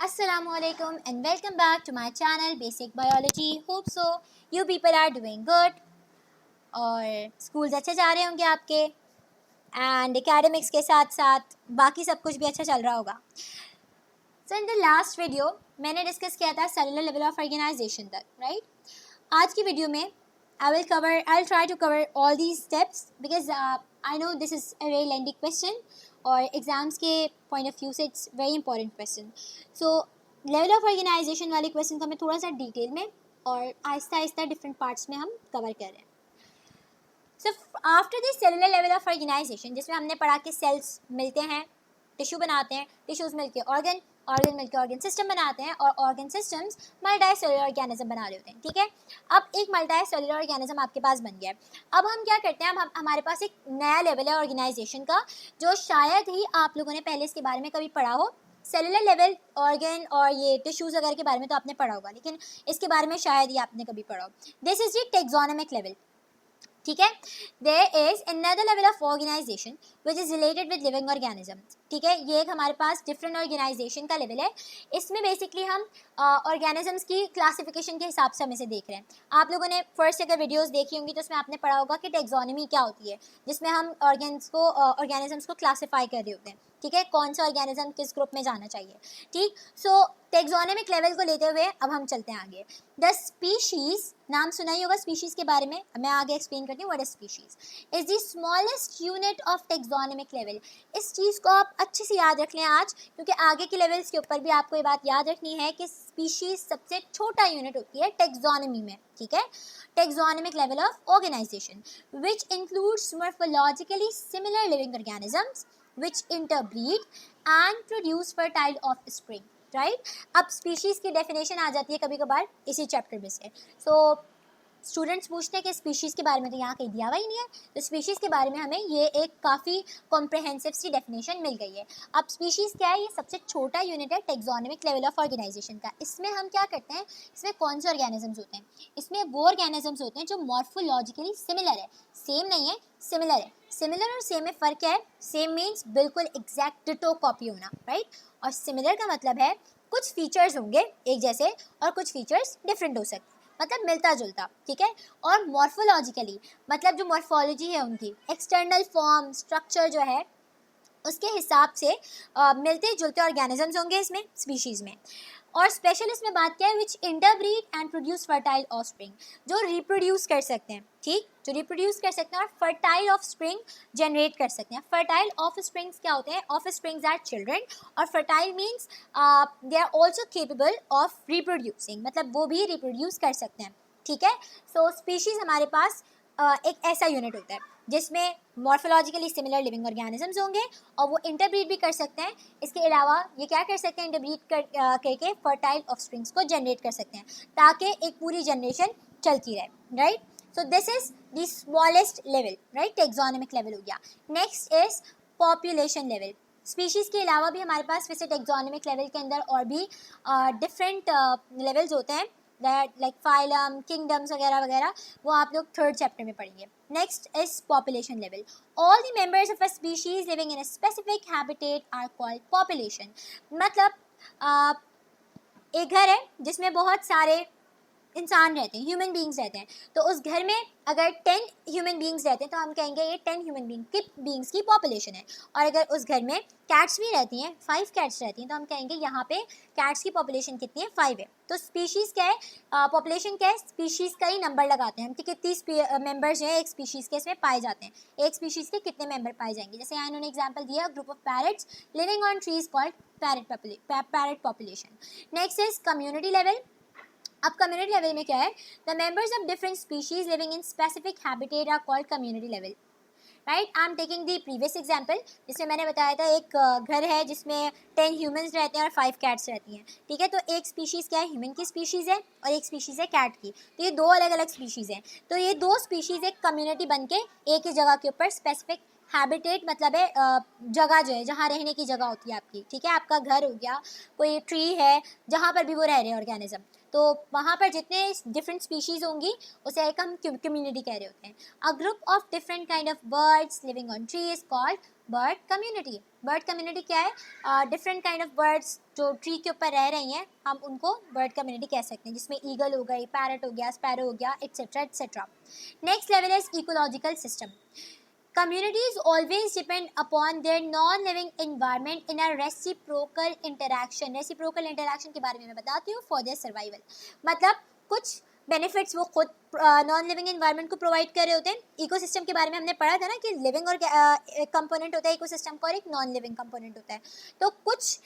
Assalamualaikum and welcome back to my channel Basic Biology. Hope so you people are doing good और schools अच्छे जा रहे होंगे आपके एंड एकेडमिक्स के साथ साथ बाकी सब कुछ भी अच्छा चल रहा होगा. So in the last video मैंने डिस्कस किया था सेलुलर लेवल ऑफ ऑर्गेनाइजेशन तक, राइट. आज की वीडियो में I will try to cover all these steps because I know this is a very lengthy question और एग्ज़ाम्स के पॉइंट ऑफ व्यू से it's very important question. So level of organisation वाले question को मैं थोड़ा सा detail में और आहिस्ता आहिस्ता डिफरेंट पार्ट्स में हम कवर कर रहे हैं. So after this cellular level of organisation, जिसमें हमने पढ़ा कि सेल्स मिलते हैं, टिश्यू बनाते हैं, टिश्यूज़ मिलके ऑर्गन मिलकर ऑर्गन सिस्टम बनाते हैं और organ systems multi cellular organism बना रहे होते हैं. ठीक है, अब एक मल्टी सेलुलर ऑर्गेनिज्म आपके पास बन गया है. अब हम क्या करते हैं, अब हमारे पास एक नया लेवल है ऑर्गेनाइजेशन का, जो शायद ही आप लोगों ने पहले इसके बारे में कभी पढ़ा हो. सेलुलर लेवल ऑर्गन और ये टिश्यूज़ वगैरह के बारे में तो आपने पढ़ा होगा, लेकिन इसके बारे में शायद ही आपने कभी पढ़ा हो. This is the taxonomic level. ठीक है, there is another level of organisation which is related with living organisms. ठीक है, ये एक हमारे पास डिफरेंट ऑर्गेनाइजेशन का लेवल है. इसमें बेसिकली हम ऑर्गेनिजम्स की क्लासिफिकेशन के हिसाब से हम इसे देख रहे हैं. आप लोगों ने फर्स्ट अगर वीडियोस देखी होंगी तो उसमें आपने पढ़ा होगा कि टेक्सोनोमी क्या होती है, जिसमें हम ऑर्गेनिजम्स को क्लासीफाई कर रहे होते हैं. ठीक है, कौन सा ऑर्गेनिज्म किस ग्रुप में जाना चाहिए. ठीक, सो टेक्सोनोमिक लेवल को लेते हुए अब हम चलते हैं आगे. द स्पीशीज, नाम सुना ही होगा स्पीशीज के बारे में, मैं आगे एक्सप्लेन करती हूँ. What is species is the smallest unit of taxonomic level. इस चीज़ को आप अच्छे से याद रख लें आज, क्योंकि आगे के लेवल्स के ऊपर भी आपको ये बात याद रखनी है कि स्पीशीज सबसे छोटा यूनिट होती है टेक्सोनोमी में. ठीक है, taxonomic level of organisation which includes morphologically similar living organisms which interbreed and produce fertile offspring. Right, अब स्पीशीज़ की डेफिनेशन आ जाती है कभी कभार इसी चैप्टर में से. सो स्टूडेंट्स पूछते हैं कि स्पीशीज़ के बारे में तो यहाँ कहीं दिया हुआ ही नहीं है. तो स्पीशीज़ के बारे में हमें ये एक काफ़ी कॉम्प्रहेंसिव सी डेफिनेशन मिल गई है. अब स्पीशीज़ क्या है, ये सबसे छोटा यूनिट है टेक्सोनोमिक लेवल ऑफ ऑर्गेनाइजेशन का. इसमें हम क्या करते हैं, इसमें कौन से ऑर्गेनिजम्स होते हैं, इसमें वो ऑर्गेनिजम्स होते हैं जो मॉर्फोलॉजिकली सिमिलर है. सेम नहीं है, सिमिलर है. सिमिलर और सेम में फ़र्क है. सेम मीन्स बिल्कुल एग्जैक्ट डिटो कॉपी होना, राइट. और सिमिलर का मतलब है कुछ फीचर्स होंगे एक जैसे और कुछ फीचर्स डिफरेंट हो सकते हैं, मतलब मिलता जुलता. ठीक है, और मॉर्फोलॉजिकली मतलब जो मॉर्फोलॉजी है उनकी एक्सटर्नल फॉर्म स्ट्रक्चर जो है उसके हिसाब से मिलते जुलते ऑर्गेनिजम्स होंगे इसमें स्पीशीज़ में. और स्पेशल इसमें बात क्या है, which interbreed and produce fertile offspring, जो रिप्रोड्यूस कर सकते हैं. ठीक, जो रिप्रोड्यूस कर सकते हैं और फर्टाइल ऑफस्प्रिंग जनरेट कर सकते हैं. फर्टाइल ऑफस्प्रिंग्स क्या होते हैं, ऑफस्प्रिंग्स आर चिल्ड्रन, और fertile means they are also capable of reproducing, मतलब वो भी रिप्रोड्यूस कर सकते हैं. ठीक है, सो स्पीशीज़ हमारे पास एक ऐसा यूनिट होता है जिसमें मॉर्फोलॉजिकली सिमिलर लिविंग ऑर्गेनिजम्स होंगे और वो इंटरब्रीड भी कर सकते हैं. इसके अलावा ये क्या कर सकते हैं, इंटरब्रीड करके फर्टाइल ऑफस्प्रिंग्स को जनरेट कर सकते हैं ताकि एक पूरी जनरेशन चलती रहे. Right, so this is the smallest level, right, taxonomic level हो गया. Next is population level. Species के अलावा भी हमारे पास वैसे टेक्सोनोमिक लेवल के अंदर और भी डिफरेंट लेवल्स होते हैं, लाइक फाइलम, किंगडम्स वगैरह वगैरह, वो आप लोग थर्ड चैप्टर में पढ़ेंगे. Next is population level. All the members of a species living in a specific habitat are called population. मतलब एक घर है जिसमें बहुत सारे इंसान रहते हैं, ह्यूमन बींग्स रहते हैं, तो उस घर में अगर 10 ह्यूमन बींग्स रहते हैं तो हम कहेंगे ये 10 ह्यूमन बींग्स की पॉपुलेशन है. और अगर उस घर में कैट्स भी रहती हैं, 5 कैट्स रहती हैं, तो हम कहेंगे यहाँ पे कैट्स की पॉपुलेशन कितनी है, 5 है. तो स्पीशीज़ क्या है, पॉपुलेशन क्या है, स्पीशीज़ का ही नंबर लगाते हैं हम कि कितनी मेंबर्स जो है एक स्पीशीज़ के इसमें पाए जाते हैं, एक स्पीशीज़ के कितने मेंबर पाए जाएंगे. जैसे यहाँ इन्होंने एग्जाम्पल दिया, group of parrots living on trees called parrot population. Next is community level. अब कम्युनिटी लेवल में क्या है, the members of different species living in specific habitat are called community level. Right, I am taking the previous example जिसमें मैंने बताया था एक घर है जिसमें 10 ह्यूमंस रहते हैं और 5 कैट्स रहती हैं. ठीक है, तो एक स्पीशीज़ क्या है, ह्यूमन की स्पीशीज़ है और एक स्पीशीज़ है कैट की. तो ये दो अलग अलग स्पीशीज़ हैं. तो ये दो स्पीशीज़ एक कम्युनिटी बन के एक ही जगह के ऊपर स्पेसिफिक हैबिटेट मतलब है जगह जो है जहाँ रहने की जगह होती है आपकी. ठीक है, आपका घर हो गया, कोई ट्री है जहाँ पर भी वो रह रहे हैं ऑर्गेनिज्म, तो वहाँ पर जितने डिफरेंट स्पीशीज़ होंगी उसे एक हम कम्युनिटी कह रहे होते हैं. A group of different kind of birds living on tree is called bird community. Bird community क्या है? डिफरेंट काइंड ऑफ बर्ड्स जो ट्री के ऊपर रह रही हैं, हम उनको बर्ड कम्युनिटी कह सकते हैं, जिसमें ईगल हो गई, पैरट हो गया, स्पैरो हो गया, etcetera etcetera. Next level is ecological system. Communities always depend upon their non-living environment in a reciprocal interaction. Reciprocal interaction के बारे में मैं बताती हूँ for their survival। मतलब कुछ बेनिफिट्स वो खुद नॉन लिविंग एनवायरनमेंट को प्रोवाइड कर रहे होते हैं। इकोसिस्टम के बारे में हमने पढ़ा था ना कि लिविंग और कंपोनेंट होता है इकोसिस्टम का और एक नॉन लिविंग कंपोनेंट होता है। तो कुछ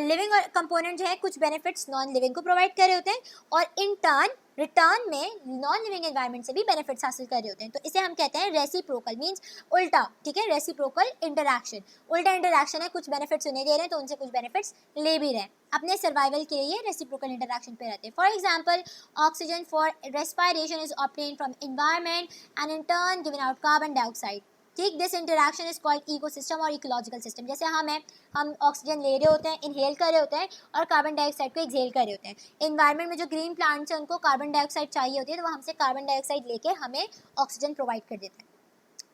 लिविंग कंपोनेंट जो है कुछ बेनिफिट्स नॉन लिविंग को प्रोवाइड कर रहे होते हैं और इन टर्न रिटर्न में नॉन लिविंग एनवायरनमेंट से भी बेनिफिट्स हासिल कर रहे होते हैं। तो इसे हम कहते हैं रेसिप्रोकल, मींस उल्टा, ठीक है, रेसिप्रोकल इंटरैक्शन। उल्टा इंटरैक्शन है, कुछ बेनिफिट्स उन्हें दे रहे हैं तो उनसे कुछ बेनिफिट्स ले भी रहे हैं। अपने सर्वाइवल के लिए रेसिप्रोकल इंटरैक्शन पे रहते हैं। For example, oxygen for respiration is obtained from environment and in turn given out carbon dioxide. ठीक, this interaction is called ecosystem और इकोलॉजिकल सिस्टम। जैसे हम ऑक्सीजन ले रहे होते हैं, इनहेल कर रहे होते हैं और कार्बन डाइऑक्साइड को एक्सहेल कर रहे होते हैं। एनवायरनमेंट में जो ग्रीन प्लांट्स हैं उनको कार्बन डाइऑक्साइड चाहिए होती है, तो वो हमसे कार्बन डाइऑक्साइड लेके हमें ऑक्सीजन प्रोवाइड कर देते हैं।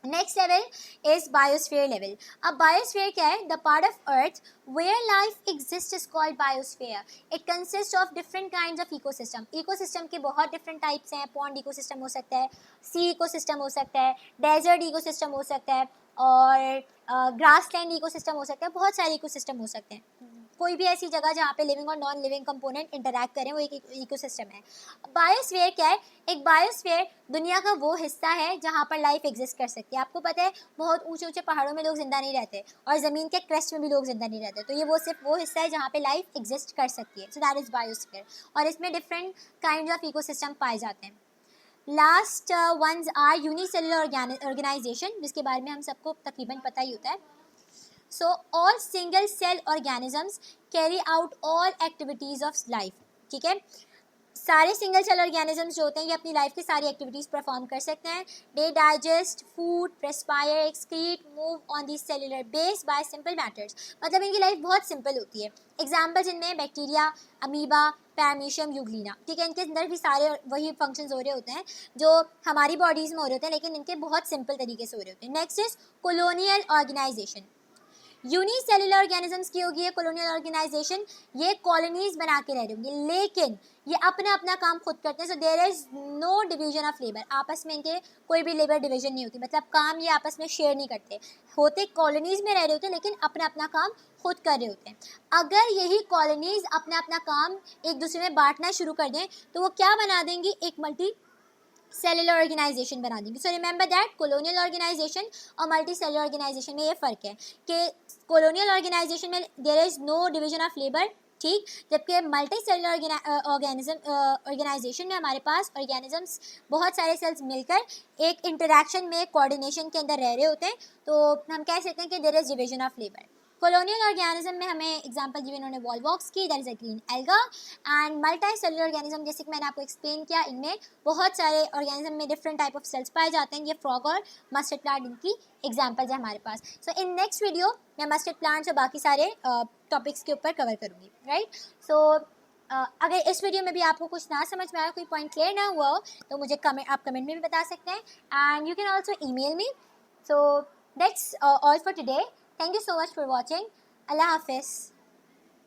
Next level is biosphere level. अब बायोस्फीयर क्या है? The part of earth where life exist is called biosphere. It consist of different kinds of ecosystem. Ecosystem के बहुत डिफरेंट टाइप्स हैं। पॉन्ड इकोसिस्टम हो सकता है, सी इकोसिस्टम हो सकता है, डेजर्ट इकोसिस्टम हो सकता है और ग्रासलैंड इकोसिस्टम हो सकता है। बहुत सारे इकोसिस्टम हो सकते हैं। कोई भी ऐसी जगह जहाँ पे लिविंग और नॉन लिविंग कंपोनेंट इंटरैक्ट करें वो एक इकोसिस्टम है। बायोस्फीयर क्या है? एक बायोस्फीयर दुनिया का वो हिस्सा है जहाँ पर लाइफ एग्जिस्ट कर सकती है। आपको पता है बहुत ऊंचे ऊंचे पहाड़ों में लोग जिंदा नहीं रहते और ज़मीन के क्रस्ट में भी लोग जिंदा नहीं रहते, तो ये वो सिर्फ वो हिस्सा है जहाँ पे लाइफ एग्जिस्ट कर सकती है। सो दैट इज़ बायोस्फीयर और इसमें डिफरेंट काइंड ऑफ इकोसिस्टम पाए जाते हैं। Last ones are unicellular organisation, जिसके बारे में हम सबको तकरीबन पता ही होता है। So all single cell organisms carry out all activities of life। ठीक है, सारे सिंगल सेल ऑर्गेनिजम्स जो होते हैं ये अपनी लाइफ की सारी एक्टिविटीज़ परफॉर्म कर सकते हैं। They digest food, respire, excrete, move on the cellular base by simple methods. मतलब इनकी लाइफ बहुत सिंपल होती है। एग्जाम्पल्स इनमें बैक्टीरिया, अमीबा, पैरामीशियम, यूग्लिना। ठीक है, इनके अंदर भी सारे वही फंक्शंस हो रहे होते हैं जो हमारी बॉडीज़ में हो रहे होते हैं, लेकिन इनके बहुत सिंपल तरीके से हो रहे होते हैं। Next is colonial organisation. Unicellular organisms की होगी ये कॉलोनियल ऑर्गेनाइजेशन, ये कॉलोनीज बना के रह रही होंगी लेकिन ये अपना अपना काम खुद करते हैं। So there is no division of labour. आपस में इनके कोई भी लेबर डिवीजन नहीं होती, मतलब काम ये आपस में शेयर नहीं करते होते। कॉलोनीज में रह रहे होते हैं लेकिन अपना अपना काम खुद कर रहे होते हैं। अगर यही कॉलोनीज अपना अपना काम एक दूसरे में बांटना शुरू कर दें तो वो क्या बना देंगी? एक मल्टी सेलुलर ऑर्गेनाइजेशन बना देंगे। So remember that colonial organisation और मल्टी सेलुलर ऑर्गेनाइजेशन में ये फ़र्क है कि कॉलोनियल ऑर्गेनाइजेशन में there is no division of labour, ठीक, जबकि मल्टी सेलुलर ऑर्गेनाइजेशन में हमारे पास ऑर्गेनिजम्स बहुत सारे सेल्स मिलकर एक इंटरैक्शन में कोऑर्डिनेशन के अंदर रह रहे होते हैं, तो हम कह सकते हैं कि there is division of labour. Colonial organism में हमें एग्जांपल दी इन्होंने वॉलवॉक्स की, that is a green alga. And multi cellular organism जैसे कि मैंने आपको एक्सप्लेन किया, इनमें बहुत सारे ऑर्गेनिज्म में डिफरेंट टाइप ऑफ सेल्स पाए जाते हैं। ये फ्रॉग और मस्टर्ड प्लांट इनकी एग्जांपल्स है हमारे पास। सो इन नेक्स्ट वीडियो मैं मस्टर्ड प्लांट्स और बाकी सारे टॉपिक्स के ऊपर कवर करूँगी, राइट। सो अगर इस वीडियो में भी आपको कुछ ना समझ में आया, कोई पॉइंट क्लियर ना हुआ हो तो मुझे आप कमेंट में भी बता सकते हैं and you can also email me. So that's all for today. Thank you so much for watching. अल्लाह हाफिज़।